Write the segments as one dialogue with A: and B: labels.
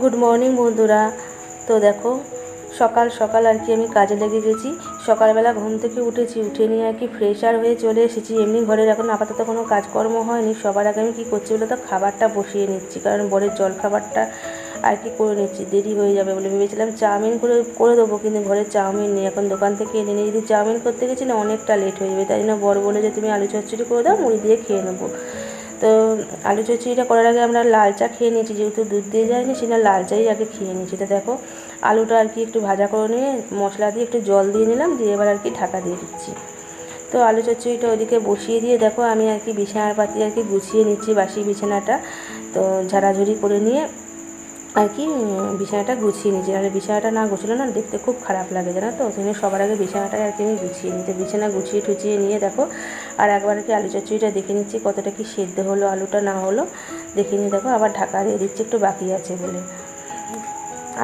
A: Good morning বন্ধুরা। তো দেখো সকাল সকাল আর কি আমি কাজে লেগে গেছি। সকালবেলা ঘুম থেকে উঠে নিয়ে আর কি ফ্রেশার হয়ে চলে এসেছি। এমনি ঘরের এখন আপাতত কোনো কাজকর্ম হয়নি। সবার আগে আমি কী করছি বলে তো খাবারটা বসিয়ে নিচ্ছি, কারণ বরের জল খাবারটা আর কি করে নিচ্ছি, দেরি হয়ে যাবে বলে ভেবেছিলাম চাউমিন করে দেবো, কিন্তু ঘরে চাউমিন নেই, এখন দোকান থেকে এনে নিয়ে যদি চাউমিন করতে গেছি না অনেকটা লেট হয়ে যাবে। তাই জন্য বর বলে যে তুমি আলু চচ্চড়ি করে দাও, মুড়ি দিয়ে খেয়ে নেবো। তো আলু চচ্চড়িটা করার আগে আমরা লাল চা খেয়ে নিয়েছি, যেহেতু দুধ দিয়ে যায়নি সেটা লাল চাই আগে খেয়ে নিয়েছি। তো দেখো আলুটা আর কি একটু ভাজা করে নিয়ে মশলা দিয়ে একটু জল দিয়ে নিলাম, দিয়ে এবার আর কি ঢাকা দিয়ে দিচ্ছি। তো আলু চচ্চড়িটা ওইদিকে বসিয়ে দিয়ে দেখো আমি আর কি বিছানার পাতি আর কি গুছিয়ে নিচ্ছি, বাসি বিছানাটা। তো ঝাড়াঝুড়ি করে নিয়ে আর কি বিছানাটা গুছিয়ে নিয়েছি, নাহলে বিছানাটা না গুছালে না দেখতে খুব খারাপ লাগে, জানো তো। ওই সবার আগে বিছানাটাই আর কি আমি গুছিয়ে নিতে, বিছানা গুছিয়ে টুচিয়ে নিয়ে দেখো আর একবার আর কি আলু চচ্চড়িটা দেখে নিচ্ছি কতটা কি সেদ্ধ হলো, আলুটা না হলো দেখে নিয়ে দেখো আবার ঢাকা দিয়ে দিচ্ছি একটু বাকি আছে বলে।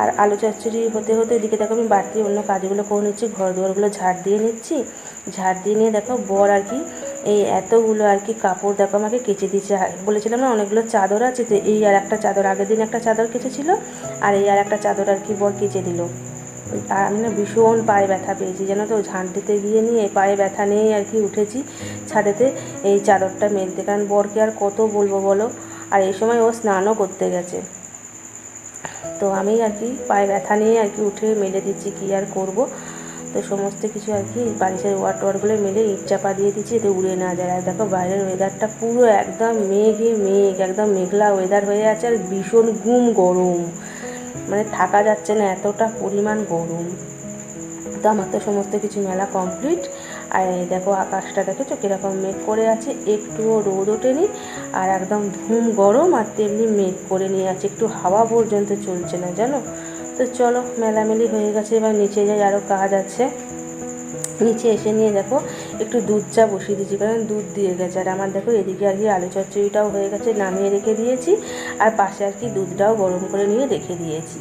A: আর আলু চচ্চড়ি হতে হতে এদিকে দেখো আমি বাড়তি অন্য কাজগুলো করে নিচ্ছি, ঘর দুয়ারগুলো ঝাড় দিয়ে নিচ্ছি। ঝাড় দিয়ে নিয়ে দেখো বর আর কি এই এতগুলো আর কি কাপড় দেখো আমাকে কেচে দিচ্ছে। বলেছিলাম না অনেকগুলো চাদর আছে, তো এই আর একটা চাদর, আগের দিন একটা চাদর কেচেছিল আর এই আর একটা চাদর আর কি বর কেচে দিল। আর আমি না ভীষণ পায়ে ব্যথা পেয়েছি, জানো তো। ঝাঁট দিতে গিয়ে নিয়ে পায়ে ব্যথা নিয়েই আর কি উঠেছি ছাদেতে এই চাদরটা মেলতে, কারণ বরকে আর কত বলবো বলো। আর এই সময় ও স্নানও করতে গেছে, তো আমি আর কি পায়ে ব্যথা নিয়ে আর কি উঠে মেলে দিচ্ছি, কী আর করব। তো সমস্ত কিছু আর কি বারিশের ওয়ারগুলো মেলে ইট চাপা দিয়ে দিচ্ছি এতে উড়ে না যায়। আর দেখো বাইরের ওয়েদারটা পুরো একদম মেঘ, একদম মেঘলা ওয়েদার হয়ে আছে, আর ভীষণ গরম, মানে থাকা যাচ্ছে না, এতটা পরিমাণ গরম। তো আমার তো সমস্ত কিছু মেলা কমপ্লিট। আর দেখো আকাশটা দেখেছো কীরকম মেঘ করে আছে, একটুও রোদ ওঠেনি, আর একদম ধুম গরম, আর তেমনি মেঘ করে নিয়ে আছে, একটু হাওয়া পর্যন্ত চলছে না, জানো। তো চলো মেলামেলি হয়ে গেছে, এবার নিচে যাই, আরও কাজ আছে। নিচে এসে নিয়ে দেখো একটু দুধ চা বসিয়ে দিয়েছি, কারণ দুধ দিয়ে গেছে। আর আমার দেখো এদিকে আর কি আলু চচ্চড়িটাও হয়ে গেছে, নামিয়ে রেখে দিয়েছি, আর পাশে আর কি দুধটাও গরম করে নিয়ে রেখে দিয়েছি।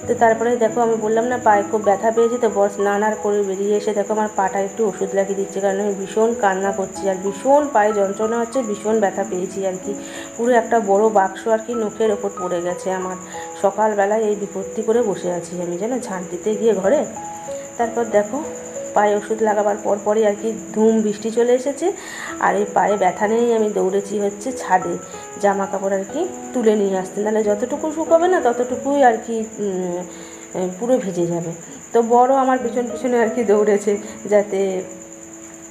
A: তো তারপরে দেখো আমি বললাম না পায়ে খুব ব্যথা পেয়েছি, তো বর স্নান আর করে বেরিয়ে এসে দেখো আমার পাটা একটু ওষুধ লাগিয়ে দিচ্ছে, কারণ আমি ভীষণ কান্না করছি আর ভীষণ পায়ে যন্ত্রণা হচ্ছে, ভীষণ ব্যথা পেয়েছি আর কি। পুরো একটা বড় বাক্স আর কি নখের ওপর পড়ে গেছে আমার। সকালবেলায় এই বিপত্তি করে বসে আছি আমি, যেন ঝাঁট দিতে গিয়ে ঘরে। তারপর দেখো পায়ে ওষুধ লাগাবার পরই আর কি ধুম বৃষ্টি চলে এসেছে, আর এই পায়ে ব্যথা নিয়েই আমি দৌড়েছি হচ্ছে ছাদে জামা কাপড় আর কি তুলে নিয়ে আসতে, নাহলে যতটুকু শুকাবে না ততটুকুই আর কি পুরো ভিজে যাবে। তো বড় আমার পিছনে আর কি দৌড়েছে যাতে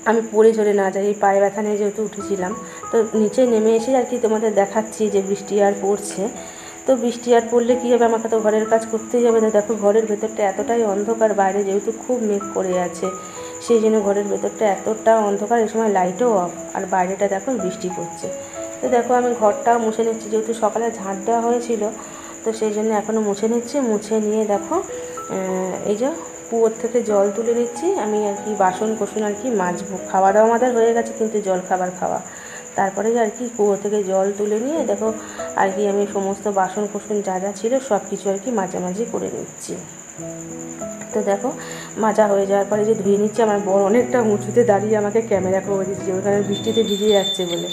A: আমি পড়ে চলে না যাই, এই পায়ে ব্যথা নিয়ে যেহেতু উঠেছিলাম। তো নিচে নেমে এসে আর কি তোমাদের দেখাচ্ছি যে বৃষ্টি আর পড়ছে। তো বৃষ্টি আর পড়লে কী হবে, আমাকে তো ঘরের কাজ করতেই হবে। তো দেখো ঘরের ভেতরটা এতটাই অন্ধকার, বাইরে যেহেতু খুব মেঘ করে আছে সেই জন্য ঘরের ভেতরটা এতটা অন্ধকার, এই সময় লাইটও অফ, আর বাইরেটা দেখো বৃষ্টি পড়ছে। তো দেখো আমি ঘরটাও মুছে নিচ্ছি, যেহেতু সকালে ঝাঁট দেওয়া হয়েছিল, তো সেই জন্য এখনও মুছে নিচ্ছি। মুছে নিয়ে দেখো এই যে কুয়োর থেকে জল তুলে নিচ্ছি আমি আর কি, বাসন কোসন আর কি মাজবো। খাওয়া দাওয়া আমাদের হয়ে গেছে, কিন্তু জল খাবার খাওয়া, তারপরে আর কি কুয়ো থেকে জল তুলে নিয়ে দেখো আর কি আমি সমস্ত বাসন কোসন যা যা ছিল সব কিছু আর কি মাঝামাঝি করে নিচ্ছি। তো দেখো মাজা হয়ে যাওয়ার পরে যে ধুয়ে নিচ্ছি, আমার বড় অনেকটা উঁচুতে দাঁড়িয়ে আমাকে ক্যামেরা করে দিচ্ছে, ওখানে বৃষ্টিতে ভিজে যাচ্ছে বলে।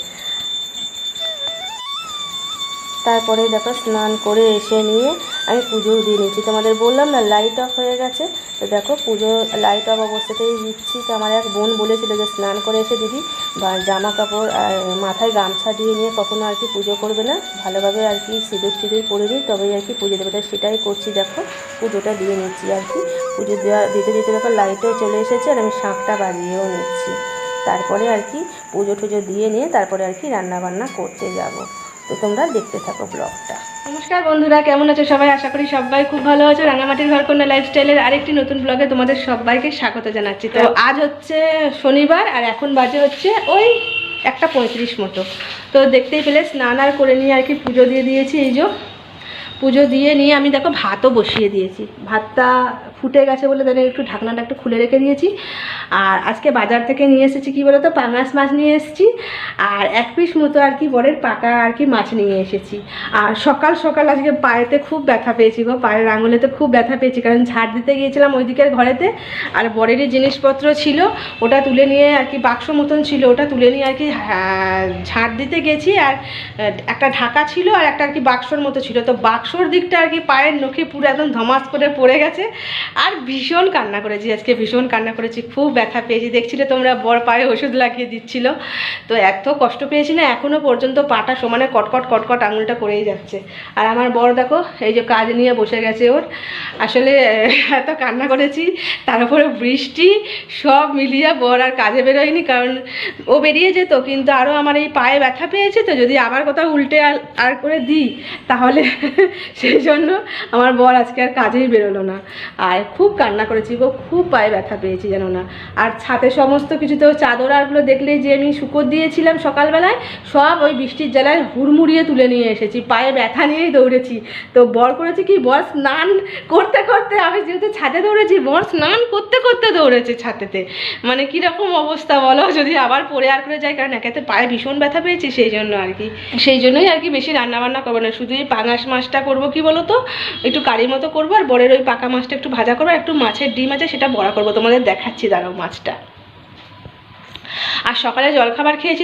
A: তারপরে দেখো স্নান করে এসে নিয়ে আমি পুজোও দিয়ে নিচ্ছি। তোমাদের বললাম না লাইট অফ হয়ে গেছে, তো দেখো পুজো লাইট অফ অবস্থাতেই দিচ্ছি। তো আমার এক বোন বলেছিল যে স্নান করে এসে দিদি বা জামা কাপড় আর মাথায় গামছা দিয়ে নিয়ে কখনো আর কি পুজো করবে না, ভালোভাবে আর কি সিঁদুর টিঁদুর পরে নিই তবেই আর কি পুজো দেবে। তাই সেটাই করছি, দেখো পুজোটা দিয়ে নিচ্ছি আর কি। পুজো দিতে দেখো লাইটও চলে এসেছে, আর আমি শাঁখটা বাজিয়েও নিচ্ছি। তারপরে আর কি পুজো টুজো দিয়ে নিয়ে তারপরে আর কি রান্নাবান্না করতে যাব। তো তোমরা দেখতে থাকো ব্লগটা। নমস্কার বন্ধুরা, কেমন আছো সবাই? আশা করি সবাই খুব ভালো আছো। রাঙামাটির ঘরকন্যা লাইফস্টাইলের আরেকটি নতুন ব্লগে তোমাদের সবাইকে স্বাগত জানাচ্ছি। তো আজ হচ্ছে শনিবার, আর এখন বাজে হচ্ছে ওই 1:35 মতো। তো দেখতেই পেলে স্নান আর করে নিয়ে আর কি পুজো দিয়ে দিয়েছি। এই যে পুজো দিয়ে নিয়ে আমি দেখো ভাতও বসিয়ে দিয়েছি। ভাতটা ফুটে গেছে বলে তাদের একটু ঢাকনাটা একটু খুলে রেখে দিয়েছি। আর আজকে বাজার থেকে নিয়ে এসেছি কি বলো তো, পাঙাশ মাছ নিয়ে এসেছি আর 1 পিস মতো আর কি বরের পাকা আর কি মাছ নিয়ে এসেছি। আর সকাল সকাল আজকে পায়েতে খুব ব্যথা পেয়েছি গো, পায়ের আঙুলেতে খুব ব্যথা পেয়েছি, কারণ ঝাড় দিতে গিয়েছিলাম ওই দিকের ঘরেতে। আর বরেরই জিনিসপত্র ছিল, ওটা তুলে নিয়ে আর কি বাক্স মতন ছিল, ওটা তুলে নিয়ে আর কি ঝাড় দিতে গেছি। আর একটা ঢাকা ছিল আর একটা আর কি বাক্সর মতো ছিল, তো বাক্সর দিকটা আর কি পায়ের নখে পুরো একদম ধমাস করে পড়ে গেছে। আর ভীষণ কান্না করেছি আজকে, ভীষণ কান্না করেছি, খুব ব্যথা পেয়েছি। দেখছিলে তোমরা বর পায়ে ওষুধ লাগিয়ে দিচ্ছিল, তো এত কষ্ট পেয়েছি না, এখনও পর্যন্ত পাটা সমানে কটকট কটকট আঙুলটা করেই যাচ্ছে। আর আমার বর দেখো এই যে কাজ নিয়ে বসে গেছে ওর। আসলে এত কান্না করেছি, তার উপরে বৃষ্টি, সব মিলিয়ে বর আর কাজে বেরোয়নি, কারণ ও বেরিয়ে যেত, কিন্তু আরও আমার এই পায়ে ব্যথা পেয়েছে, তো যদি আবার কোথাও উল্টে আর করে দিই তাহলে সেই জন্য আমার বর আজকে আর কাজেই বেরোলো না। আর খুব কান্না করেছি গো, খুব পায়ে ব্যথা পেয়েছি জানো না। আর ছাতে সমস্ত কিছুতেও চাদর আরগুলো দেখলেই যে আমি শুকোর দিয়েছিলাম সকালবেলায়, সব ওই বৃষ্টির জ্বালায় হুড়মুড়িয়ে তুলে নিয়ে এসেছি, পায়ে ব্যথা নিয়েই দৌড়েছি। তো বর করেছি কি, বর স্নান করতে করতে, আমি যেহেতু ছাদে দৌড়েছি, বর স্নান করতে করতে দৌড়েছে ছাদেতে। মানে কীরকম অবস্থা বলো, যদি আবার পরে আর করে যাই, কারণ একাতে পায়ে ভীষণ ব্যথা পেয়েছি, সেই জন্য আর কি, সেই জন্যই আর কি বেশি রান্নাবান্না করবো না, শুধু এই পাঙাশ মাছটা করবো কি বলো তো, একটু কারি মতো করবো, আর বরের ওই পাকা মাছটা একটু ভাজা করবো, আর একটু মাছের ডিম আছে সেটা বড়া করবো, তোমাদের দেখাচ্ছি দাঁড়াও মাছটা। আর সকালে জলখাবার খেয়েছি,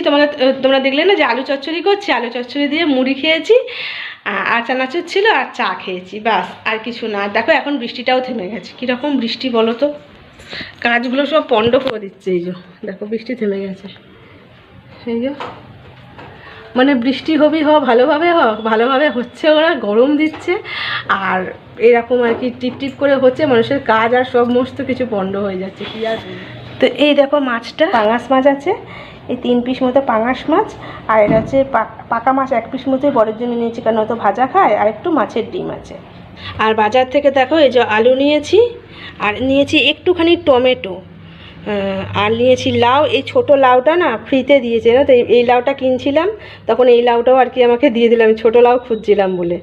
A: তোমরা দেখলে না যে আলু চচ্চড়ি করছি, আলু চচ্চড়ি দিয়ে মুড়ি খেয়েছি, আর চানাচুর ছিল, আর চা খেয়েছি, বাস আর কিছু না। দেখো এখন বৃষ্টিটাও থেমে গেছে, কীরকম বৃষ্টি বলো তো, কাজগুলো সব পণ্ড করে দিচ্ছে। এই যে দেখো বৃষ্টি থেমে গেছে, এই যে মানে বৃষ্টি হবেই, ভালোভাবে হচ্ছে, ওরা গরম দিচ্ছে, আর এরকম আর কি টিপ টিপ করে হচ্ছে, মানুষের কাজ আর সমস্ত কিছু পণ্ড হয়ে যাচ্ছে, কি আর। তো এই দেখো মাছটা, পাঙাশ মাছ আছে, এই 3 পিস মতো পাঙাশ মাছ, আর এটা হচ্ছে পাকা মাছ 1 পিস মতোই বরের জন্য নিয়েছি, কারণ অত ভাজা খায়, আর একটু মাছের ডিম আছে। আর বাজার থেকে দেখো এই যে আলু নিয়েছি, আর নিয়েছি একটুখানি টমেটো, আর নিয়েছি লাউ। এই ছোট লাউটা না ফ্রিতে দিয়েছে না, তো এই লাউটা কিনছিলাম, তখন এই লাউটাও আর কি আমাকে দিয়ে দিলাম, আমি ছোটো লাউ খুঁজছিলাম বলে।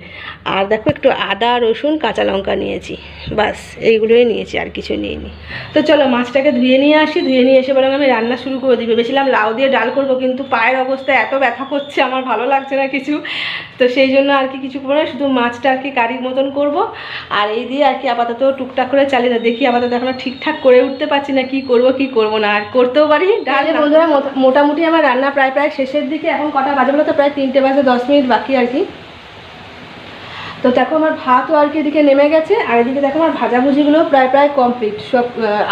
A: আর দেখো একটু আদা রসুন কাঁচা লঙ্কা নিয়েছি, বাস এইগুলোই নিয়েছি, আর কিছু নিইনি। তো চলো মাছটাকে ধুয়ে নিয়ে আসি, ধুয়ে নিয়ে এসে বরং আমি রান্না শুরু করে দিই। ভেবেছিলাম লাউ দিয়ে ডাল করবো, কিন্তু পায়ের অবস্থা এত ব্যথা করছে, আমার ভালো লাগছে না কিছু, তো সেই জন্য আর কি কিছু করে শুধু মাছটা আর কি কারির মতন করব। আর এই দিয়ে আর কি আপাতত টুকটাক করে চালিয়ে দেখি, আপাতত এখনো ঠিকঠাক করে উঠতে পারছি না, কি করব না, আর করতেও পারি। ডালে বন্ধুরা মোটামুটি আমার রান্না প্রায় শেষের দিকে, এখন কটা বাজে বলো তো, প্রায় 3টে বাজে 10 মিনিট বাকি আর কি। তো দেখো আমার ভাতও আর কি এদিকে নেমে গেছে, আর এদিকে দেখো আমার ভাজাভুজিগুলো প্রায় কমপ্লিট, সব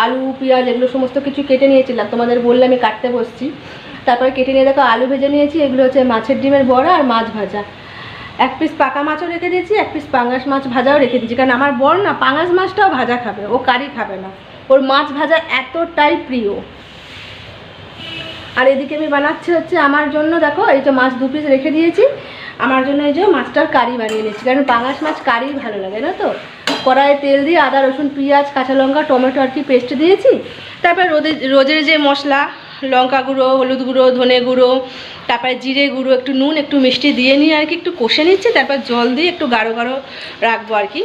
A: আলু পেঁয়াজ এগুলো সমস্ত কিছু কেটে নিয়েছিলাম, তোমাদের বললে আমি কাটতে বসছি, তারপরে কেটে নিয়ে দেখো আলু ভেজে নিয়েছি, এগুলো হচ্ছে মাছের ডিমের বড়া আর মাছ ভাজা। 1 পিস পাকা মাছও রেখে দিয়েছি, 1 পিস পাঙাশ মাছ ভাজাও রেখে দিয়েছি, কারণ আমার বর না পাঙাশ মাছটাও ভাজা খাবে, ও কারি খাবে না, ওর মাছ ভাজা এতটাই প্রিয়। আর এদিকে আমি বানাচ্ছি হচ্ছে আমার জন্য, দেখো এই যে মাছ 2 পিস রেখে দিয়েছি, আমার জন্য এই যে মাছটার কারি বানিয়ে নিচ্ছি, কারণ পাঙাশ মাছ কারি ভালো লাগে না। তো কড়াইয়ে তেল দিয়ে আদা রসুন পেঁয়াজ কাঁচা লঙ্কা টমেটো আর কি পেস্ট দিয়েছি, তারপর রোজের যে মশলা লঙ্কা গুঁড়ো হলুদ গুঁড়ো ধনে গুঁড়ো তারপরে জিরে গুঁড়ো একটু নুন একটু মিষ্টি দিয়ে নিয়ে আর কি একটু কষে নিচ্ছি, তারপর জল দিয়ে একটু গাঢ় রাখবো আর কি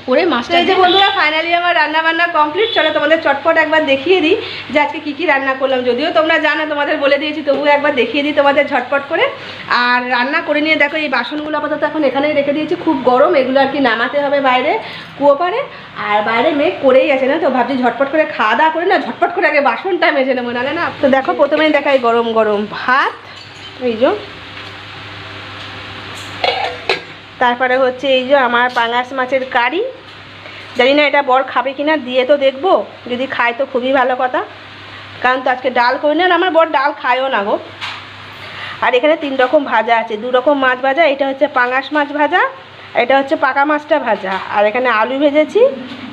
A: করে মাছটা। এই যে বন্ধুরা ফাইনালি আমার রান্না বান্না কমপ্লিট। চলো তোমাদের চটপট একবার দেখিয়ে দিই যে আজকে কী কী রান্না করলাম, যদিও তোমরা জানো তোমাদের বলে দিয়েছি, তবুও একবার দেখিয়ে দিই তোমাদের ঝটপট করে। আর রান্না করে নিয়ে দেখো এই বাসনগুলো আপাতত এখন এখানেই রেখে দিয়েছি, খুব গরম, এগুলো আর কি নামাতে হবে বাইরে কুয়ো পারে, আর বাইরে মেঘ করেই আছে না, তো ভাবছি ঝটপট করে খাওয়া দাওয়া করে না ঝটপট করে আগে বাসনটা মেজে নেবো, নাহলে না। তো দেখো প্রথমেই দেখাই গরম গরম ভাত, এই যে, তারপরে হচ্ছে এই যে আমার পাঙাশ মাছের কারি, জানি না এটা বর খাবে কিনা, দিয়ে তো দেখবো, যদি খায় তো খুবই ভালো কথা, কারণ তো আজকে ডাল করি না, আমার বর ডাল খায়ও না গো। আর এখানে 3 রকম ভাজা আছে, 2 রকম মাছ ভাজা, এটা হচ্ছে পাঙাশ মাছ ভাজা, এটা হচ্ছে পাকা মাছটা ভাজা, আর এখানে আলু ভেজেছি,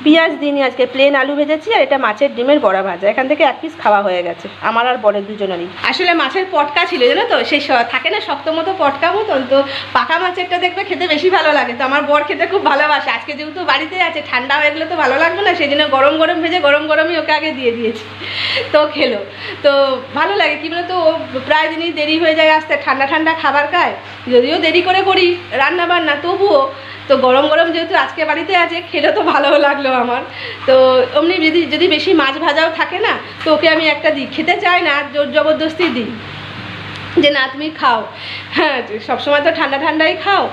A: পেঁয়াজ দিইনি আজকে, প্লেন আলু ভেজেছি, আর এটা মাছের ডিমের বড়া ভাজা। এখান থেকে 1 পিস খাওয়া হয়ে গেছে আমার আর বরের দুজনেরই। আসলে মাছের পটকা ছিল জানো তো, সেই থাকে না শক্ত মতো পটকা মতন, তো পাকা মাছেরটা দেখবে খেতে বেশি ভালো লাগে, তো আমার বর খেতে খুব ভালোবাসে। আজকে যেহেতু বাড়িতে আছে, ঠান্ডা হয়ে গেলে তো ভালো লাগবে না, সেই জন্য গরম গরম ভেজে গরম গরমই ওকে আগে দিয়ে দিয়েছি, তো খেলো। তো ভালো লাগে কি বলতো, ও প্রায় দিনই দেরি হয়ে যায় আসতে, ঠান্ডা ঠান্ডা খাবার খায়, যদিও দেরি করে করি রান্না বান্না, তবুও তো গরম গরম যেহেতু আজকে বাড়িতে আছে, খেলে তো ভালো লাগলো আমার। তো অমনি যদি বেশি মাছ ভাজাও থাকে না, তো ওকে আমি একটা দিই, খেতে চায় না, জোর জবরদস্তি দিই যে না তুমি খাও, হ্যাঁ সবসময় তো ঠান্ডা ঠান্ডাই খাও,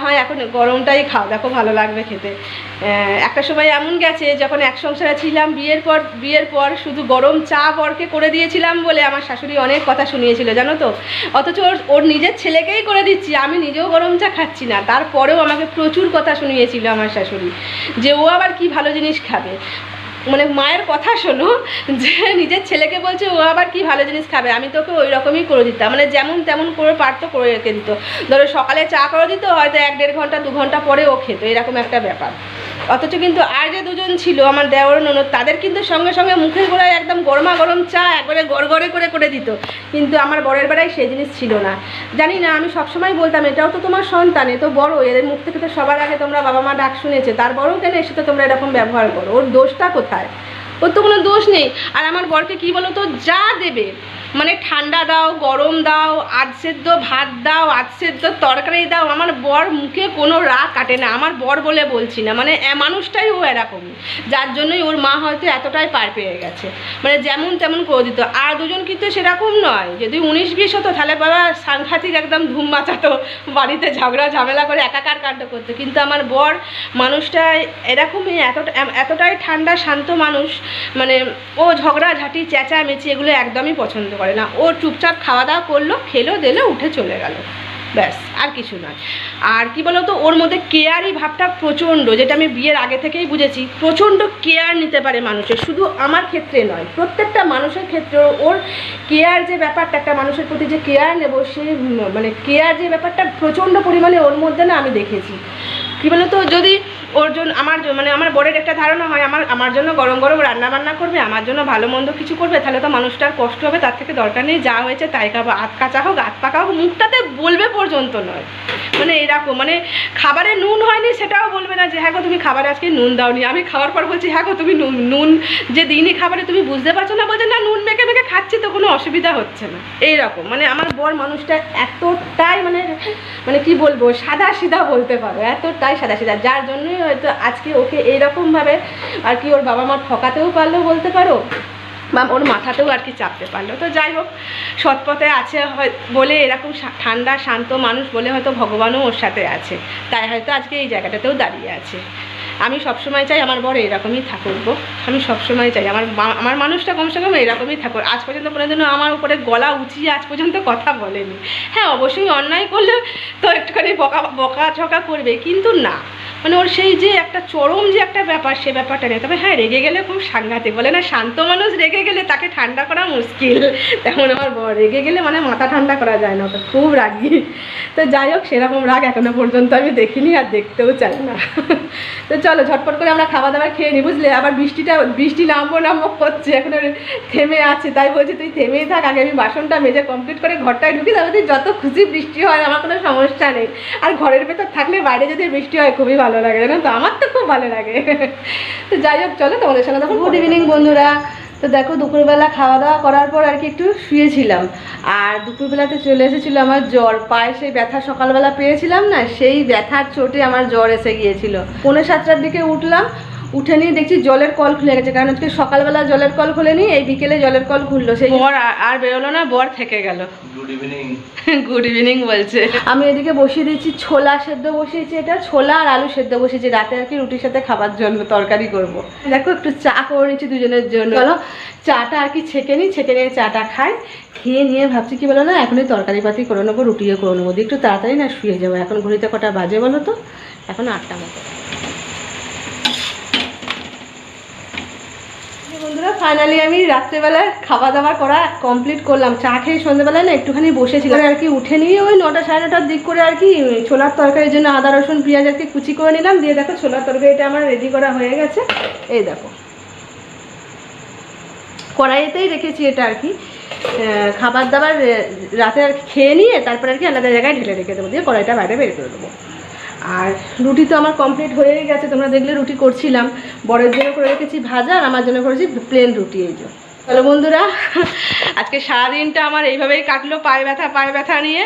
A: হয় এখন গরমটাই খাও, দেখো ভালো লাগবে খেতে। একটা সময় এমন গেছে যখন এক সংসারে ছিলাম, বিয়ের পর শুধু গরম চা বরকে করে দিয়েছিলাম বলে আমার শাশুড়ি অনেক কথা শুনিয়েছিল জানো তো। অথচ ওর নিজের ছেলেকেই করে দিচ্ছি, আমি নিজেও গরম চা খাচ্ছি না, তারপরেও আমাকে প্রচুর কথা শুনিয়েছিল আমার শাশুড়ি যে ও আবার কি ভালো জিনিস খাবে। মানে মায়ের কথা শোনো, যে নিজের ছেলেকে বলছে ও আবার কি ভালো জিনিস খাবে, আমি তোকে ওই রকমই করে দিতাম, মানে যেমন তেমন করে পারতো করে রেখে দিত। ধরো সকালে চা করে দিত, হয়তো 1-1.5 ঘন্টা 2 ঘন্টা পরে ও খেত, এরকম একটা ব্যাপার। অথচ কিন্তু আর যে দুজন ছিল আমার দেওর ননদ, তাদের কিন্তু সঙ্গে সঙ্গে মুখের গোড়ায় একদম গরমা গরম চা একবারে গড়গড়ে করে দিত। কিন্তু আমার বরের বেলায় সেই জিনিস ছিল না। জানি না, আমি সবসময় বলতাম এটাও তো তোমার সন্তান, এ তো বড়, এদের মুখ থেকে তো সবার আগে তোমরা বাবা মা ডাক শুনেছে, তারপরেও কেন এসে তো তোমরা এরকম ব্যবহার করো, ওর দোষটা কোথায়? ওর তো কোনো দোষ নেই। আর আমার বরকে কি বলো তো, যা দেবে মানে ঠান্ডা দাও, গরম দাও, আধ সেদ্ধ ভাত দাও, আধ সেদ্ধ তরকারি দাও, আমার বর মুখে কোনো রাগ কাটে না। আমার বর বলে বলছি না, মানে মানুষটাই ও এরকমই, যার জন্যই ওর মা হয়তো এতটাই পার পেয়ে গেছে, মানে যেমন তেমন করে দিত। আর দুজন কিন্তু সেরকম নয়, যদি 19-20 হতো তাহলে বাবা সাংঘাতিক একদম ধুম মাচাতো, বাড়িতে ঝগড়া ঝামেলা করে একাকার কাণ্ড করতো। কিন্তু আমার বর মানুষটা এরকমই, এতটাই ঠান্ডা শান্ত মানুষ, মানে ও ঝগড়াঝাঁটি চেঁচামেচি এগুলো একদমই পছন্দ করে না। ও চুপচাপ খাওয়া দাওয়া করলো, খেলো দিলো, উঠে চলে গেল, ব্যাস, আর কিছু নয়। আর কি বলতো, ওর মধ্যে কেয়ারি ভাবটা প্রচণ্ড, যেটা আমি বিয়ের আগে থেকেই বুঝেছি। প্রচণ্ড কেয়ার নিতে পারে মানুষের, শুধু আমার ক্ষেত্রে নয়, প্রত্যেকটা মানুষের ক্ষেত্রে ওর কেয়ার যে ব্যাপারটা, একটা মানুষের প্রতি যে কেয়ার নেব, সে মানে কেয়ার যে ব্যাপারটা প্রচণ্ড পরিমাণে ওর মধ্যে না আমি দেখেছি। কী বলতো, যদি ওর জন্য আমার বরের একটা ধারণা হয় আমার জন্য গরম গরম রান্না বান্না করবে, আমার জন্য ভালো মন্দ কিছু করবে, তাহলে তো মানুষটার কষ্ট হবে, তার থেকে দরকার নেই, যা হয়েছে তাই খাবো, আধ কাঁচা হোক আধ পাকা হোক, মুখটাতে বলবে পর্যন্ত নয়। মানে এরকম, মানে খাবারে নুন হয়নি সেটাও বলবে না যে হ্যাঁ গো তুমি খাবারে আজকে নুন দাওনি, আমি খাওয়ার পর বলছি হ্যাঁ গো তুমি নুন যে দিনই খাবারে তুমি বুঝতে পারছো না, বলছে না নুন মেখে মেখে খাচ্ছি তো কোনো অসুবিধা হচ্ছে না। এইরকম মানে আমার বর মানুষটা এতটাই মানে কি বলবো, সাদা সিধা বলতে পারো, এতটাই সাদা সিধা, যার জন্যই হয়তো আজকে ওকে এইরকমভাবে আর কি ওর বাবা মা ঠকাতেও পারলেও বলতে পারো, বা ওর মাথাতেও আর কি চাপতে পারলো। তো যাই হোক, সৎপথে আছে বলে, এরকম ঠান্ডা শান্ত মানুষ বলে হয়তো ভগবানও ওর সাথে আছে, তাই হয়তো আজকে এই জায়গাটাতেও দাঁড়িয়ে আছে। আমি সবসময় চাই আমার বর এরকমই থাকুক গো, আমি সবসময় চাই আমার মানুষটা কমসে কম এরকমই থাকুক। আজ পর্যন্ত কোনোদিনও আমার উপরে গলা উঁচিয়ে আজ পর্যন্ত কথা বলেনি। হ্যাঁ অবশ্যই অন্যায় করলে তো একটুখানি বকা করবে, কিন্তু না, মানে ওর সেই যে একটা চরম যে একটা ব্যাপার, সে ব্যাপারটা নেই। তবে হ্যাঁ রেগে গেলে খুব সাংঘাতিক, বলে না শান্ত মানুষ রেগে গেলে তাকে ঠান্ডা করা মুশকিল, তেমন আমার বর রেগে গেলে মানে মাথা ঠান্ডা করা যায় না, ওটা খুব রাগি। তো যাই হোক, সেরকম রাগ এখনো পর্যন্ত আমি দেখিনি আর দেখতেও চাই না। তো চলো ঝটপট করে আমরা খাওয়া দাওয়া খেয়ে নিই, বুঝলে। আবার বৃষ্টি নামবো করছে, এখন থেমে আছে, তাই বলছি তুই থেমেই থাক, আগে আমি বাসনটা মেজে কমপ্লিট করে ঘরটায় ঢুকি, তাহলে যত খুশি বৃষ্টি হয় আমার কোনো সমস্যা নেই। আর ঘরের ভেতর থাকলে বাইরে যদি বৃষ্টি হয় খুবই ভালো লাগে, জানো তো, আমার তো খুব ভালো লাগে। তো যাই হোক চলো তোমাদের সঙ্গে তখন। গুড ইভিনিং বন্ধুরা। তো দেখো দুপুরবেলা খাওয়া দাওয়া করার পর আর কি একটু শুয়েছিলাম, আর দুপুরবেলাতে চলে এসেছিলো আমার জ্বর, পায়ে সেই ব্যথা সকালবেলা পেয়েছিলাম না, সেই ব্যথার চোটে আমার জ্বর এসে গিয়েছিল। 6:45-র দিকে উঠলাম, উঠে নিয়ে দেখছি জলের কল খুলে গেছে, কারণ আজকে সকালবেলা জলের কল খুলেনি, এই বিকেলে জলের কল খুললো, সেই বর আর বেরোলো না, বর থেকে গেল। গুড ইভিনিং গুড ইভিনিং বলছে। আমি এদিকে বসিয়ে দিচ্ছি ছোলা সেদ্ধ বসিয়েছি, এটা ছোলা আর আলু সেদ্ধ বসিয়েছি, রাতে আর কি রুটির সাথে খাবার জন্য তরকারি করব। দেখো একটু চা করে নিচ্ছি দুজনের জন্য, চলো চাটা আর কি ছেঁকে নিয়ে চাটা খাই, খেয়ে নিয়ে ভাবছি কি বলো না, এখনই তরকারি পাতি করে নেবো, রুটিও করে নেবো, একটু তাড়াতাড়ি না শুয়ে যাবো। এখন ঘড়িতে কটা বাজে বলো তো, এখন 8টা মতো। বন্ধুরা ফাইনালি আমি রাত্রেবেলায় খাওয়া দাওয়া করা কমপ্লিট করলাম, চা খেয়ে সন্ধ্যেবেলায় না একটুখানি বসেছিলাম আর কি, উঠে নিয়ে ওই 9টা সাড়ে 9টার দিক করে আর কি ছোলার তরকারির জন্য আদা রসুন পেঁয়াজ আর কি কুচি করে নিলাম, দিয়ে দেখো ছোলার তরকারিটা আমার রেডি করা হয়ে গেছে। এই দেখো কড়াইতেই রেখেছি এটা আর কি, খাবার দাবার রাতে আর খেয়ে নিয়ে তারপর আর কি আলাদা জায়গায় ঢেলে রেখে দেবো, দিয়ে কড়াইটা বাইরে বের করে দেবো। আর রুটি তো আমার কমপ্লিট হয়েই গেছে, তোমরা দেখলে রুটি করছিলাম, বরের জন্য করে রেখেছি ভাজা, আর আমার জন্য করেছি প্লেন রুটি। এই যে হ্যালো বন্ধুরা, আজকে সারাদিনটা আমার এইভাবেই কাটলো পায়ে ব্যথা নিয়ে।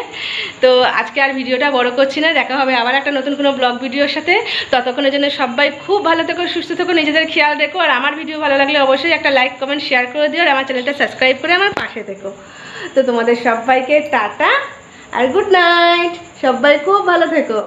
A: তো আজকে আর ভিডিওটা বড় করছি না, দেখা হবে আবার একটা নতুন কোনো ব্লগ ভিডিওর সাথে। ততক্ষণের জন্য সবাই খুব ভালো থেকো, সুস্থ থেকো, নিজেদের খেয়াল রেখো। আর আমার ভিডিও ভালো লাগলে অবশ্যই একটা লাইক কমেন্ট শেয়ার করে দিও, আর আমার চ্যানেলটা সাবস্ক্রাইব করে আমার পাশে থেকো। তো তোমাদের সবাইকে টাটা আর গুড নাইট, সবাই খুব ভালো থেকো।